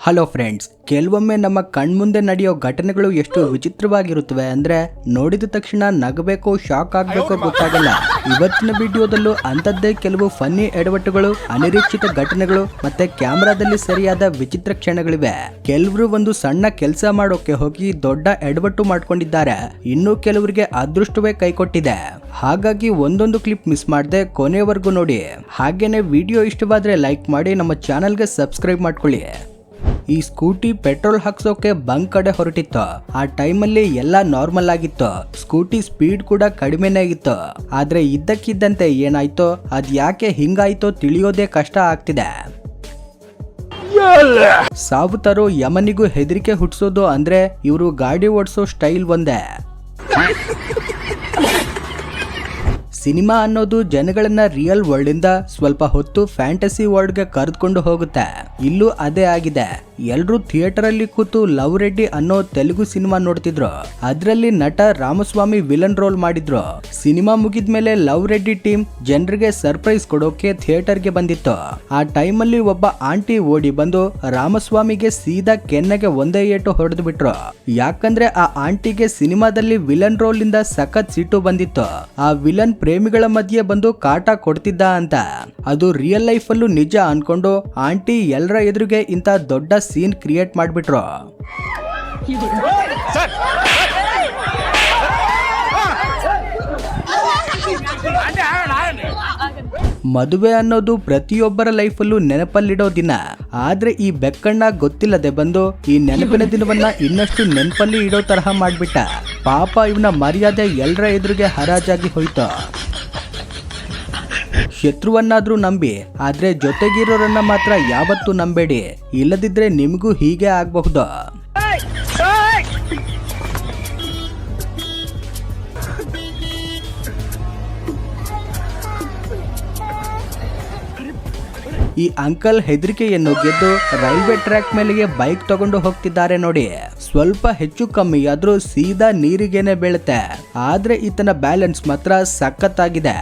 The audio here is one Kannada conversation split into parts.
ಹಲೋ ಫ್ರೆಂಡ್ಸ್, ಕೆಲವೊಮ್ಮೆ ನಮ್ಮ ಕಣ್ಮುಂದೆ ನಡೆಯೋ ಘಟನೆಗಳು ಎಷ್ಟು ವಿಚಿತ್ರವಾಗಿರುತ್ತವೆ ಅಂದ್ರೆ ನೋಡಿದ ತಕ್ಷಣ ನಗಬೇಕೋ ಶಾಕ್ ಆಗಬೇಕೋ ಗೊತ್ತಾಗಲ್ಲ. ಇವತ್ತಿನ ವಿಡಿಯೋದಲ್ಲೂ ಅಂಥದ್ದೇ ಕೆಲವು ಫನ್ನಿ ಎಡವಟ್ಟುಗಳು, ಅನಿರೀಕ್ಷಿತ ಘಟನೆಗಳು ಮತ್ತೆ ಕ್ಯಾಮೆರಾದಲ್ಲಿ ಸರಿಯಾದ ವಿಚಿತ್ರ ಕ್ಷಣಗಳಿವೆ. ಕೆಲವರು ಒಂದು ಸಣ್ಣ ಕೆಲಸ ಮಾಡೋಕೆ ಹೋಗಿ ದೊಡ್ಡ ಎಡವಟ್ಟು ಮಾಡ್ಕೊಂಡಿದ್ದಾರೆ, ಇನ್ನು ಕೆಲವರಿಗೆ ಅದೃಷ್ಟವೇ ಕೈಕೊಟ್ಟಿದೆ. ಹಾಗಾಗಿ ಒಂದೊಂದು ಕ್ಲಿಪ್ ಮಿಸ್ ಮಾಡದೆ ಕೊನೆವರೆಗೂ ನೋಡಿ. ಹಾಗೇನೆ ವಿಡಿಯೋ ಇಷ್ಟವಾದ್ರೆ ಲೈಕ್ ಮಾಡಿ, ನಮ್ಮ ಚಾನಲ್ಗೆ ಸಬ್ಸ್ಕ್ರೈಬ್ ಮಾಡ್ಕೊಳ್ಳಿ. ಈ ಸ್ಕೂಟಿ ಪೆಟ್ರೋಲ್ ಹಾಕ್ಸೋಕೆ ಬಂಕ್ ಕಡೆ ಹೊರಟಿತ್ತು. ಆ ಟೈಮಲ್ಲಿ ಎಲ್ಲ ನಾರ್ಮಲ್ ಆಗಿತ್ತು, ಸ್ಕೂಟಿ ಸ್ಪೀಡ್ ಕೂಡ ಕಡಿಮೆನೇ ಆಗಿತ್ತು. ಆದ್ರೆ ಇದ್ದಕ್ಕಿದ್ದಂತೆ ಏನಾಯ್ತೋ ಅದ್ ಯಾಕೆ ಹಿಂಗಾಯ್ತೋ ತಿಳಿಯೋದೇ ಕಷ್ಟ ಆಗ್ತಿದೆ. ಸಾವು ತರೋ ಯಮನಿಗೂ ಹೆದರಿಕೆ ಹುಟ್ಟಿಸೋದು ಅಂದ್ರೆ ಇವರು ಗಾಡಿ ಓಡಿಸೋ ಸ್ಟೈಲ್ ಒಂದೇ. ಸಿನಿಮಾ ಅನ್ನೋದು ಜನಗಳನ್ನ ರಿಯಲ್ ವರ್ಲ್ಡ್ ಇಂದ ಸ್ವಲ್ಪ ಹೊತ್ತು ಫ್ಯಾಂಟಸಿ ವರ್ಲ್ಡ್ ಗೆ ಕರೆದುಕೊಂಡು ಹೋಗುತ್ತೆ. ಇಲ್ಲೂ ಅದೇ ಆಗಿದೆ. ಎಲ್ರು ಥಿಯೇಟರ್ ಅಲ್ಲಿ ಕೂತು ಲವ್ ರೆಡ್ಡಿ ಅನ್ನೋ ತೆಲುಗು ಸಿನಿಮಾ ನೋಡ್ತಿದ್ರು. ಅದ್ರಲ್ಲಿ ನಟ ರಾಮಸ್ವಾಮಿ ವಿಲನ್ ರೋಲ್ ಮಾಡಿದ್ರು. ಸಿನಿಮಾ ಮುಗಿದ್ಮೇಲೆ ಲವ್ ರೆಡ್ಡಿ ಟೀಮ್ ಜನರಿಗೆ ಸರ್ಪ್ರೈಸ್ ಕೊಡೋಕೆ ಥಿಯೇಟರ್ ಗೆ ಬಂದಿತ್ತು. ಆ ಟೈಮಲ್ಲಿ ಒಬ್ಬ ಆಂಟಿ ಓಡಿ ಬಂದು ರಾಮಸ್ವಾಮಿಗೆ ಸೀದಾ ಕೆನ್ನೆಗೆ ಒಂದೇ ಏಟು ಹೊಡೆದು ಬಿಟ್ರು. ಯಾಕಂದ್ರೆ ಆ ಆಂಟಿಗೆ ಸಿನಿಮಾದಲ್ಲಿ ವಿಲನ್ ರೋಲ್ ಇಂದ ಸಖತ್ ಸಿಟ್ಟು ಬಂದಿತ್ತು. ಆ ವಿಲನ್ ಪ್ರೇಮಿಗಳ ಮಧ್ಯೆ ಬಂದು ಕಾಟ ಕೊಡ್ತಿದ್ದ ಅಂತ. ಅದು ರಿಯಲ್ ಲೈಫ್ ಅಲ್ಲೂ ನಿಜ ಅನ್ಕೊಂಡು ಆಂಟಿ ಎಲ್ಲರ ಎದುರಿಗೆ ಇಂತ ದೊಡ್ಡ ಸೀನ್ ಕ್ರಿಯೇಟ್ ಮಾಡ್ಬಿಟ್ರು. ಮದುವೆ ಅನ್ನೋದು ಪ್ರತಿಯೊಬ್ಬರ ಲೈಫಲ್ಲೂ ನೆನಪಲ್ಲಿಡೋ ದಿನ. ಆದ್ರೆ ಈ ಬೆಕ್ಕಣ್ಣ ಗೊತ್ತಿಲ್ಲದೆ ಬಂದು ಈ ನೆನಪಿನ ದಿನವನ್ನ ಇನ್ನಷ್ಟು ನೆನಪಲ್ಲಿ ಇಡೋ ತರಹ ಮಾಡ್ಬಿಟ್ಟ. ಪಾಪ ಇವನ ಮರ್ಯಾದೆ ಎಲ್ಲರ ಎದುರಿಗೆ ಹರಾಜಾಗಿ ಹೋಯ್ತು. ಶತ್ರುವನ್ನಾದ್ರೂ ನಂಬಿ, ಆದ್ರೆ ಜೊತೆಗಿರೋರನ್ನ ಮಾತ್ರ ಯಾವತ್ತೂ ನಂಬೇಡಿ, ಇಲ್ಲದಿದ್ರೆ ನಿಮಗೂ ಹೀಗೆ ಆಗಬಹುದು. ಈ ಅಂಕಲ್ ಹೆದರಿಕೆಯನ್ನು ಗೆದ್ದು ರೈಲ್ವೆ ಟ್ರ್ಯಾಕ್ ಮೇಲೆಗೆ ಬೈಕ್ ತಗೊಂಡು ಹೋಗ್ತಿದ್ದಾರೆ ನೋಡಿ. ಸ್ವಲ್ಪ ಹೆಚ್ಚು ಕಮ್ಮಿ ಆದ್ರೂ ಸೀದಾ ನೀರಿಗೇನೆ ಬೀಳುತ್ತೆ. ಆದ್ರೆ ಈತನ ಬ್ಯಾಲೆನ್ಸ್ ಮಾತ್ರ ಸಖತ್ತಾಗಿದೆ.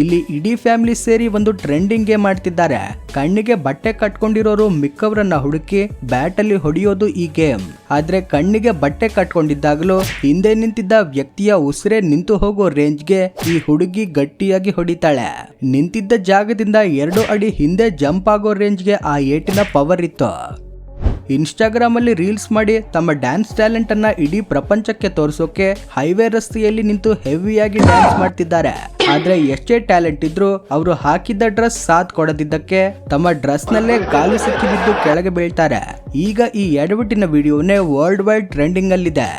ಇಲ್ಲಿ ಇಡೀ ಫ್ಯಾಮಿಲಿ ಸೇರಿ ಒಂದು ಟ್ರೆಂಡಿಂಗ್ ಗೇಮ್ ಮಾಡ್ತಿದ್ದಾರೆ. ಕಣ್ಣಿಗೆ ಬಟ್ಟೆ ಕಟ್ಕೊಂಡಿರೋರು ಮಿಕ್ಕವರನ್ನ ಹುಡುಕಿ ಬ್ಯಾಟ್ ಅಲ್ಲಿ ಹೊಡೆಯೋದು ಈ ಗೇಮ್. ಆದ್ರೆ ಕಣ್ಣಿಗೆ ಬಟ್ಟೆ ಕಟ್ಕೊಂಡಿದ್ದಾಗಲೂ ಹಿಂದೆ ನಿಂತಿದ್ದ ವ್ಯಕ್ತಿಯ ಉಸಿರೇ ನಿಂತು ಹೋಗೋ ರೇಂಜ್ಗೆ ಈ ಹುಡುಗಿ ಗಟ್ಟಿಯಾಗಿ ಹೊಡಿತಾಳೆ. ನಿಂತಿದ್ದ ಜಾಗದಿಂದ 2 ಅಡಿ ಹಿಂದೆ ಜಂಪ್ ಆಗೋ ರೇಂಜ್ಗೆ ಆ ಏಟಿನ ಪವರ್ ಇತ್ತು. ಇನ್ಸ್ಟಾಗ್ರಾಮ್ ಅಲ್ಲಿ ರೀಲ್ಸ್ ಮಾಡಿ ತಮ್ಮ ಡ್ಯಾನ್ಸ್ ಟ್ಯಾಲೆಂಟ್ ಅನ್ನ ಇಡೀ ಪ್ರಪಂಚಕ್ಕೆ ತೋರಿಸೋಕೆ ಹೈವೇ ರಸ್ತೆಯಲ್ಲಿ ನಿಂತು ಹೆವಿಯಾಗಿ ಡ್ಯಾನ್ಸ್ ಮಾಡ್ತಿದ್ದಾರೆ. ಆದ್ರೆ ಎಷ್ಟೇ ಟ್ಯಾಲೆಂಟ್ ಇದ್ರು ಅವರು ಹಾಕಿದ್ದ ಡ್ರೆಸ್ ಸಾಥ್ ಕೊಡದಿದ್ದಕ್ಕೆ ತಮ್ಮ ಡ್ರೆಸ್ ನಲ್ಲೇ ಕಾಲು ಸಿಕ್ಕಿ ಬಿದ್ದು ಕೆಳಗೆ ಬೀಳ್ತಾರೆ. ಈಗ ಈ ಎಡವಟ್ಟಿನ ವಿಡಿಯೋನೇ ವರ್ಲ್ಡ್ ವೈಡ್ ಟ್ರೆಂಡಿಂಗ್ ಅಲ್ಲಿದೆ.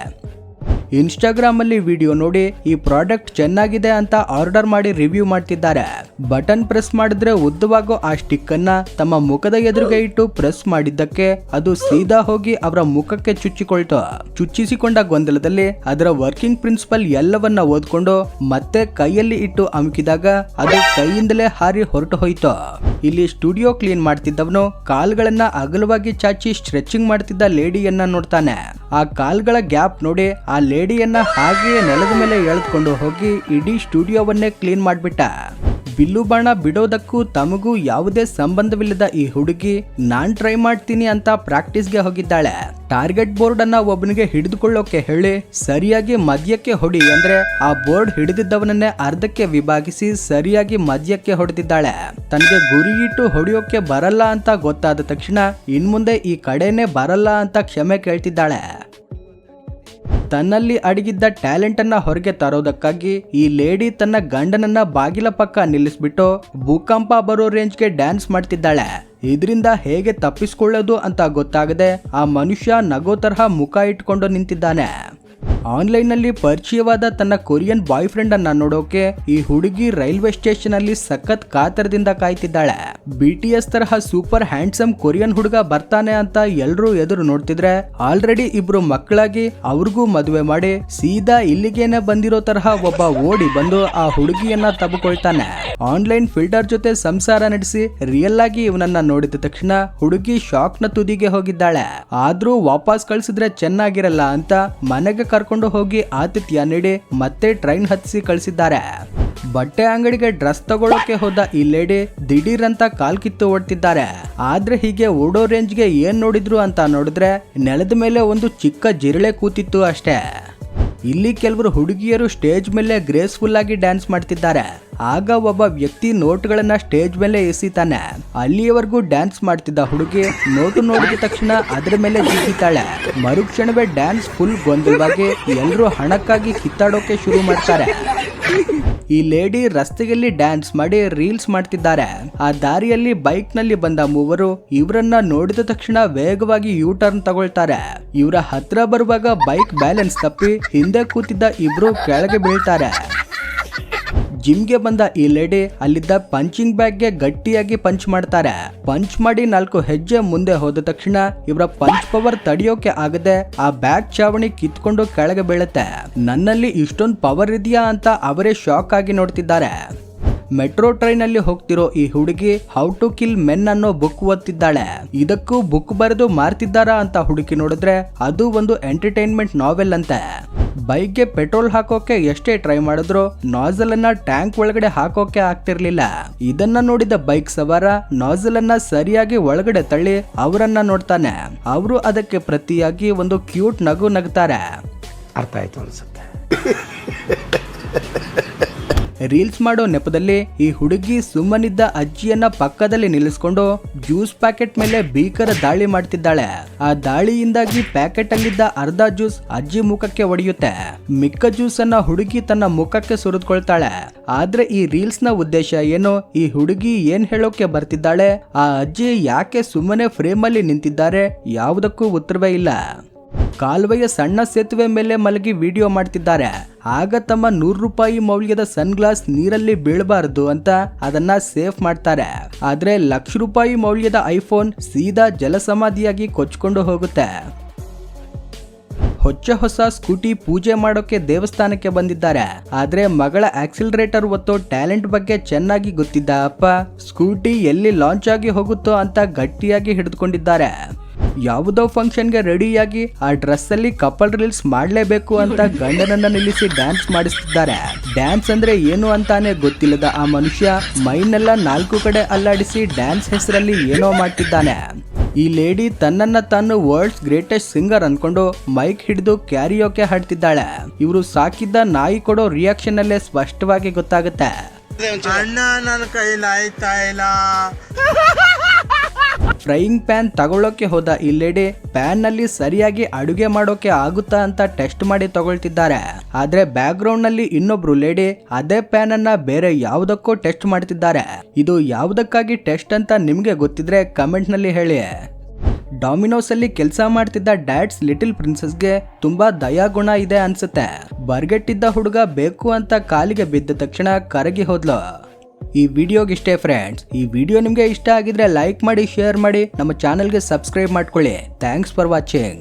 ಇನ್ಸ್ಟಾಗ್ರಾಮ್ ಅಲ್ಲಿ ವಿಡಿಯೋ ನೋಡಿ ಈ ಪ್ರಾಡಕ್ಟ್ ಚೆನ್ನಾಗಿದೆ ಅಂತ ಆರ್ಡರ್ ಮಾಡಿ ರಿವ್ಯೂ ಮಾಡ್ತಿದ್ದಾರೆ. ಬಟನ್ ಪ್ರೆಸ್ ಮಾಡಿದ್ರೆ ಉದ್ದವಾಗೋ ಆ ಸ್ಟಿಕ್ ಅನ್ನ ತಮ್ಮ ಮುಖದ ಎದುರಿಗೆ ಇಟ್ಟು ಪ್ರೆಸ್ ಮಾಡಿದ್ದಕ್ಕೆ ಅದು ಸೀದಾ ಹೋಗಿ ಅವರ ಮುಖಕ್ಕೆ ಚುಚ್ಚಿಕೊಳ್ತು. ಚುಚ್ಚಿಸಿಕೊಂಡ ಗೊಂದಲದಲ್ಲಿ ಅದರ ವರ್ಕಿಂಗ್ ಪ್ರಿನ್ಸಿಪಲ್ ಎಲ್ಲವನ್ನ ಓದ್ಕೊಂಡು ಮತ್ತೆ ಕೈಯಲ್ಲಿ ಇಟ್ಟು ಅಮುಕಿದಾಗ ಅದು ಕೈಯಿಂದಲೇ ಹಾರಿ ಹೊರಟು ಹೋಯ್ತು. ಇಲ್ಲಿ ಸ್ಟುಡಿಯೋ ಕ್ಲೀನ್ ಮಾಡ್ತಿದ್ದವನು ಕಾಲ್ಗಳನ್ನ ಅಗಲವಾಗಿ ಚಾಚಿ ಸ್ಟ್ರೆಚಿಂಗ್ ಮಾಡ್ತಿದ್ದ ಲೇಡಿಯನ್ನ ನೋಡ್ತಾನೆ. ಆ ಕಾಲ್ಗಳ ಗ್ಯಾಪ್ ನೋಡಿ ಆ ಲೇಡಿಯನ್ನ ಹಾಗೆಯೇ ನೆಲದ ಮೇಲೆ ಎಳೆದುಕೊಂಡು ಹೋಗಿ ಇಡೀ ಸ್ಟುಡಿಯೋವನ್ನೇ ಕ್ಲೀನ್ ಮಾಡ್ಬಿಟ್ಟ. ಬಿಲ್ಲು ಬಾಣ ಬಿಡೋದಕ್ಕೂ ತಮಗೂ ಯಾವುದೇ ಸಂಬಂಧವಿಲ್ಲದ ಈ ಹುಡುಗಿ ನಾನ್ ಟ್ರೈ ಮಾಡ್ತೀನಿ ಅಂತ ಪ್ರಾಕ್ಟೀಸ್ಗೆ ಹೋಗಿದ್ದಾಳೆ. ಟಾರ್ಗೆಟ್ ಬೋರ್ಡ್ ಅನ್ನ ಒಬ್ಬನಿಗೆ ಹಿಡಿದುಕೊಳ್ಳೋಕೆ ಹೇಳಿ ಸರಿಯಾಗಿ ಮಧ್ಯಕ್ಕೆ ಹೊಡಿ ಅಂದ್ರೆ ಆ ಬೋರ್ಡ್ ಹಿಡಿದಿದ್ದವನನ್ನೇ ಅರ್ಧಕ್ಕೆ ವಿಭಾಗಿಸಿ ಸರಿಯಾಗಿ ಮಧ್ಯಕ್ಕೆ ಹೊಡೆದಿದ್ದಾಳೆ. ತನಗೆ ಗುರಿ ಇಟ್ಟು ಹೊಡೆಯೋಕೆ ಬರಲ್ಲ ಅಂತ ಗೊತ್ತಾದ ತಕ್ಷಣ ಇನ್ಮುಂದೆ ಈ ಕಡೆನೆ ಬರಲ್ಲ ಅಂತ ಕ್ಷಮೆ ಕೇಳ್ತಿದ್ದಾಳೆ. ತನ್ನಲ್ಲಿ ಅಡಗಿದ್ದ ಟ್ಯಾಲೆಂಟ್ ಅನ್ನ ಹೊರಗೆ ತರೋದಕ್ಕಾಗಿ ಈ ಲೇಡಿ ತನ್ನ ಗಂಡನನ್ನ ಬಾಗಿಲ ಪಕ್ಕ ನಿಲ್ಲಿಸ್ಬಿಟ್ಟು ಭೂಕಂಪ ಬರೋ ರೇಂಜ್ಗೆ ಡ್ಯಾನ್ಸ್ ಮಾಡ್ತಿದ್ದಾಳೆ. ಇದರಿಂದ ಹೇಗೆ ತಪ್ಪಿಸ್ಕೊಳ್ಳೋದು ಅಂತ ಗೊತ್ತಾಗದೆ ಆ ಮನುಷ್ಯ ನಗೋ ತರಹ ಮುಖ ಇಟ್ಕೊಂಡು ನಿಂತಿದ್ದಾನೆ. ಆನ್ಲೈನ್ ನಲ್ಲಿ ಪರಿಚಯವಾದ ತನ್ನ ಕೊರಿಯನ್ ಬಾಯ್ ಫ್ರೆಂಡ್ ಅನ್ನ ನೋಡೋಕೆ ಈ ಹುಡುಗಿ ರೈಲ್ವೆ ಸ್ಟೇಷನ್ ಅಲ್ಲಿ ಸಖತ್ ಕಾತರದಿಂದ ಕಾಯ್ತಿದ್ದಾಳೆ. BTS ತರಹ ಸೂಪರ್ ಹ್ಯಾಂಡ್ಸಮ್ ಕೊರಿಯನ್ ಹುಡುಗ ಬರ್ತಾನೆ ಅಂತ ಎಲ್ರೂ ಎದುರು ನೋಡ್ತಿದ್ರೆ ಆಲ್ರೆಡಿ ಇಬ್ರು ಮಕ್ಕಳಾಗಿ ಅವ್ರಿಗೂ ಮದುವೆ ಮಾಡಿ ಸೀದಾ ಇಲ್ಲಿಗೇನೆ ಬಂದಿರೋ ತರಹ ಒಬ್ಬ ಓಡಿ ಬಂದು ಆ ಹುಡುಗಿಯನ್ನ ತಬ್ಕೊಳ್ತಾನೆ. ಆನ್ಲೈನ್ ಫಿಲ್ಟರ್ ಜೊತೆ ಸಂಸಾರ ನಡೆಸಿ ರಿಯಲ್ ಆಗಿ ಇವನನ್ನ ನೋಡಿದ ತಕ್ಷಣ ಹುಡುಗಿ ಶಾಕ್ ನ ತುದಿಗೆ ಹೋಗಿದ್ದಾಳೆ. ಆದ್ರೂ ವಾಪಸ್ ಕಳ್ಸಿದ್ರೆ ಚೆನ್ನಾಗಿರಲ್ಲ ಅಂತ ಮನೆಗೆ ಕರ್ಕೊಂಡು ಕರ್ಕೊಂಡು ಹೋಗಿ ಆತಿಥ್ಯ ನೀಡಿ ಮತ್ತೆ ಟ್ರೈನ್ ಹತ್ತಿಸಿ ಕಳಿಸಿದ್ದಾರೆ. ಬಟ್ಟೆ ಅಂಗಡಿಗೆ ಡ್ರೆಸ್ ತಗೊಳ್ಳೋಕೆ ಹೋದ ಈ ಲೇಡಿ ದಿಢೀರ್ ಅಂತ ಕಾಲ್ ಕಿತ್ತು ಓಡ್ತಿದ್ದಾರೆ. ಆದ್ರೆ ಹೀಗೆ ಓಡೋ ರೇಂಜ್ಗೆ ಏನ್ ನೋಡಿದ್ರು ಅಂತ ನೋಡಿದ್ರೆ ನೆಲದ ಮೇಲೆ ಒಂದು ಚಿಕ್ಕ ಜಿರಳೆ ಕೂತಿತ್ತು ಅಷ್ಟೇ. ಇಲ್ಲಿ ಕೆಲವರು ಹುಡುಗಿಯರು ಸ್ಟೇಜ್ ಮೇಲೆ ಗ್ರೇಸ್ಫುಲ್ ಆಗಿ ಡ್ಯಾನ್ಸ್ ಮಾಡ್ತಿದ್ದಾರೆ. ಆಗ ಒಬ್ಬ ವ್ಯಕ್ತಿ ನೋಟ್ಗಳನ್ನ ಸ್ಟೇಜ್ ಮೇಲೆ ಎಸಿತಾನೆ. ಅಲ್ಲಿಯವರೆಗೂ ಡ್ಯಾನ್ಸ್ ಮಾಡ್ತಿದ್ದ ಹುಡುಗಿ ನೋಟು ನೋಡಿದ ತಕ್ಷಣ ಅದರ ಮೇಲೆ ಜಿಗಿತಾಳೆ. ಮರುಕ್ಷಣವೇ ಡ್ಯಾನ್ಸ್ ಫುಲ್ ಗೊಂದಲವಾಗಿ ಎಲ್ಲರೂ ಹಣಕ್ಕಾಗಿ ಕಿತ್ತಾಡೋಕೆ ಶುರು ಮಾಡ್ತಾರೆ. ಈ ಲೇಡಿ ರಸ್ತೆಯಲ್ಲಿ ಡ್ಯಾನ್ಸ್ ಮಾಡಿ ರೀಲ್ಸ್ ಮಾಡ್ತಿದ್ದಾರೆ. ಆ ದಾರಿಯಲ್ಲಿ ಬೈಕ್ ನಲ್ಲಿ ಬಂದ ಮೂವರು ಇವರನ್ನ ನೋಡಿದ ತಕ್ಷಣ ವೇಗವಾಗಿ ಯೂ ಟರ್ನ್ ತಗೊಳ್ತಾರೆ. ಇವರ ಹತ್ರ ಬರುವಾಗ ಬೈಕ್ ಬ್ಯಾಲೆನ್ಸ್ ತಪ್ಪಿ ಹಿಂದೆ ಕೂತಿದ್ದ ಇಬ್ರು ಕೆಳಗೆ ಬೀಳ್ತಾರೆ. ಜಿಮ್ಗೆ ಬಂದ ಈ ಲೇಡಿ ಅಲ್ಲಿದ್ದ ಪಂಚಿಂಗ್ ಬ್ಯಾಗ್ಗೆ ಗಟ್ಟಿಯಾಗಿ ಪಂಚ್ ಮಾಡ್ತಾರೆ. ಪಂಚ್ ಮಾಡಿ 4 ಹೆಜ್ಜೆ ಮುಂದೆ ಹೋದ ತಕ್ಷಣ ಇವರ ಪಂಚ್ ಪವರ್ ತಡೆಯೋಕೆ ಆಗದೆ ಆ ಬ್ಯಾಗ್ ಚಾವಣಿ ಕಿತ್ಕೊಂಡು ಕೆಳಗೆ ಬೀಳುತ್ತೆ. ನನ್ನಲ್ಲಿ ಇಷ್ಟೊಂದು ಪವರ್ ಇದೆಯಾ ಅಂತ ಅವರೇ ಶಾಕ್ ಆಗಿ ನೋಡ್ತಿದ್ದಾರೆ. ಮೆಟ್ರೋ ಟ್ರೈನ್ ಅಲ್ಲಿ ಹೋಗ್ತಿರೋ ಈ ಹುಡುಗಿ ಹೌ ಟು ಕಿಲ್ ಮೆನ್ ಅನ್ನೋ ಬುಕ್ ಓದ್ತಿದ್ದಾಳೆ. ಇದಕ್ಕೂ ಬುಕ್ ಬರೆದು ಮಾರ್ತಿದ್ದಾರಾ ಅಂತ ಹುಡುಕಿ ನೋಡಿದ್ರೆ ಅದು ಒಂದು ಎಂಟರ್ಟೈನ್ಮೆಂಟ್ ನಾವೆಲ್ ಅಂತೆ. ಬೈಕ್ಗೆ ಪೆಟ್ರೋಲ್ ಹಾಕೋಕೆ ಎಷ್ಟೇ ಟ್ರೈ ಮಾಡಿದ್ರು ನಾಜಲ್ ಅನ್ನ ಟ್ಯಾಂಕ್ ಒಳಗಡೆ ಹಾಕೋಕೆ ಆಗ್ತಿರ್ಲಿಲ್ಲ. ಇದನ್ನ ನೋಡಿದ ಬೈಕ್ ಸವಾರ ನಾಜಲ್ ಅನ್ನ ಸರಿಯಾಗಿ ಒಳಗಡೆ ತಳ್ಳಿ ಅವರನ್ನ ನೋಡ್ತಾನೆ. ಅವರು ಅದಕ್ಕೆ ಪ್ರತಿಯಾಗಿ ಒಂದು ಕ್ಯೂಟ್ ನಗು ನಗ್ತಾರೆ. ಅರ್ಥ ಆಯ್ತು ಅನ್ಸುತ್ತೆ. ರೀಲ್ಸ್ ಮಾಡೋ ನೆಪದಲ್ಲಿ ಈ ಹುಡುಗಿ ಸುಮ್ಮನಿದ್ದ ಅಜ್ಜಿಯನ್ನ ಪಕ್ಕದಲ್ಲಿ ನಿಲ್ಲಿಸ್ಕೊಂಡು ಜ್ಯೂಸ್ ಪ್ಯಾಕೆಟ್ ಮೇಲೆ ಭೀಕರ ದಾಳಿ ಮಾಡ್ತಿದ್ದಾಳೆ. ಆ ದಾಳಿಯಿಂದಾಗಿ ಪ್ಯಾಕೆಟ್ ಅಲ್ಲಿದ್ದ ಅರ್ಧ ಜ್ಯೂಸ್ ಅಜ್ಜಿ ಮುಖಕ್ಕೆ ಒಡೆಯುತ್ತೆ. ಮಿಕ್ಕ ಜ್ಯೂಸ್ ಅನ್ನ ಹುಡುಗಿ ತನ್ನ ಮುಖಕ್ಕೆ ಸುರಿದುಕೊಳ್ತಾಳೆ. ಆದ್ರೆ ಈ ರೀಲ್ಸ್ ನ ಉದ್ದೇಶ ಏನು, ಈ ಹುಡುಗಿ ಏನ್ ಹೇಳೋಕೆ ಬರ್ತಿದ್ದಾಳೆ, ಆ ಅಜ್ಜಿ ಯಾಕೆ ಸುಮ್ಮನೆ ಫ್ರೇಮ್ ಅಲ್ಲಿ ನಿಂತಿದ್ದಾರೆ, ಯಾವುದಕ್ಕೂ ಉತ್ತರವೇ ಇಲ್ಲ. ಕಾಲುವೆಯ ಸಣ್ಣ ಸೇತುವೆ ಮೇಲೆ ಮಲಗಿ ವಿಡಿಯೋ ಮಾಡ್ತಿದ್ದಾರೆ. ಆಗ ತಮ್ಮ 100 ರೂಪಾಯಿ ಮೌಲ್ಯದ ಸನ್ ಗ್ಲಾಸ್ ನೀರಲ್ಲಿ ಬೀಳಬಾರದು ಅಂತ ಅದನ್ನ ಸೇಫ್ ಮಾಡ್ತಾರೆ. ಆದ್ರೆ ಲಕ್ಷ ರೂಪಾಯಿ ಮೌಲ್ಯದ ಐಫೋನ್ ಸೀದಾ ಜಲಸಮಾಧಿಯಾಗಿ ಕೊಚ್ಕೊಂಡು ಹೋಗುತ್ತೆ. ಹೊಸ ಸ್ಕೂಟಿ ಪೂಜೆ ಮಾಡೋಕೆ ದೇವಸ್ಥಾನಕ್ಕೆ ಬಂದಿದ್ದಾರೆ. ಆದ್ರೆ ಮಗಳ ಆಕ್ಸಿಲರೇಟರ್ ಒತ್ತೋ ಟ್ಯಾಲೆಂಟ್ ಬಗ್ಗೆ ಚೆನ್ನಾಗಿ ಗೊತ್ತಿದ್ದ ಅಪ್ಪ ಸ್ಕೂಟಿ ಎಲ್ಲಿ ಲಾಂಚ್ ಆಗಿ ಹೋಗುತ್ತೋ ಅಂತ ಗಟ್ಟಿಯಾಗಿ ಹಿಡಿದುಕೊಂಡಿದ್ದಾರೆ. ಯಾವುದೋ ಫಂಕ್ಷನ್ಗೆ ರೆಡಿಯಾಗಿ ಆ ಡ್ರೆಸ್ ಅಲ್ಲಿ ಕಪಲ್ ರೀಲ್ಸ್ ಮಾಡಲೇಬೇಕು ಅಂತ ಗಂಡನನ್ನ ನಿಲ್ಲಿಸಿ ಡ್ಯಾನ್ಸ್ ಮಾಡಿಸ್ತಿದ್ದಾರೆ. ಡ್ಯಾನ್ಸ್ ಅಂದ್ರೆ ಏನು ಅಂತಾನೆ ಗೊತ್ತಿಲ್ಲದ ಆ ಮನುಷ್ಯ ಮೈನೆಲ್ಲ 4 ಕಡೆ ಅಲ್ಲಾಡಿಸಿ ಡ್ಯಾನ್ಸ್ ಹೆಸರಲ್ಲಿ ಏನೋ ಮಾಡ್ತಿದ್ದಾನೆ. ಈ ಲೇಡಿ ತನ್ನನ್ನ ತಾನು ವರ್ಲ್ಡ್ಸ್ ಗ್ರೇಟೆಸ್ಟ್ ಸಿಂಗರ್ ಅನ್ಕೊಂಡು ಮೈಕ್ ಹಿಡಿದು ಕ್ಯಾರಿಯೋಕೆ ಹಾಡ್ತಿದ್ದಾಳೆ. ಇವರು ಸಾಕಿದ್ದ ನಾಯಿ ಕೊಡೋ ರಿಯಾಕ್ಷನ್ ಅಲ್ಲೇ ಸ್ಪಷ್ಟವಾಗಿ ಗೊತ್ತಾಗುತ್ತೆ. ಅಣ್ಣ ನನ್ನ ಕೈಲಾಯ್ತಾ ಇಲ್ಲ. ಫ್ರೈಯಿಂಗ್ ಪ್ಯಾನ್ ತಗೊಳ್ಳೋಕೆ ಹೋದ ಈ ಲೇಡಿ ಪ್ಯಾನ್ ನಲ್ಲಿ ಸರಿಯಾಗಿ ಅಡುಗೆ ಮಾಡೋಕೆ ಆಗುತ್ತಾ ಅಂತ ಟೆಸ್ಟ್ ಮಾಡಿ ತಗೊಳ್ತಿದ್ದಾರೆ. ಆದ್ರೆ ಬ್ಯಾಕ್ ಗ್ರೌಂಡ್ ನಲ್ಲಿ ಇನ್ನೊಬ್ರು ಲೇಡಿ ಅದೇ ಪ್ಯಾನ್ ಅನ್ನ ಬೇರೆ ಯಾವುದಕ್ಕೋ ಟೆಸ್ಟ್ ಮಾಡ್ತಿದ್ದಾರೆ. ಇದು ಯಾವುದಕ್ಕಾಗಿ ಟೆಸ್ಟ್ ಅಂತ ನಿಮ್ಗೆ ಗೊತ್ತಿದ್ರೆ ಕಮೆಂಟ್ ನಲ್ಲಿ ಹೇಳಿ. ಡಾಮಿನೋಸ್ ಅಲ್ಲಿ ಕೆಲಸ ಮಾಡ್ತಿದ್ದ ಡ್ಯಾಡ್ಸ್ ಲಿಟಲ್ ಪ್ರಿನ್ಸಸ್ಗೆ ತುಂಬಾ ದಯಾಗುಣ ಇದೆ ಅನ್ಸುತ್ತೆ. ಬರ್ಗೆಟ್ಟಿದ್ದ ಹುಡುಗ ಬೇಕು ಅಂತ ಕಾಲಿಗೆ ಬಿದ್ದ ತಕ್ಷಣ ಕರಗಿ ಹೋದ್ಲು. ಈ ವಿಡಿಯೋಗೆ ಇಷ್ಟೇ ಫ್ರೆಂಡ್ಸ್. ಈ ವಿಡಿಯೋ ನಿಮಗೆ ಇಷ್ಟ ಆಗಿದ್ರೆ ಲೈಕ್ ಮಾಡಿ, ಶೇರ್ ಮಾಡಿ, ನಮ್ಮ ಚಾನಲ್ಗೆ ಸಬ್ಸ್ಕ್ರೈಬ್ ಮಾಡ್ಕೊಳ್ಳಿ. Thanks for watching.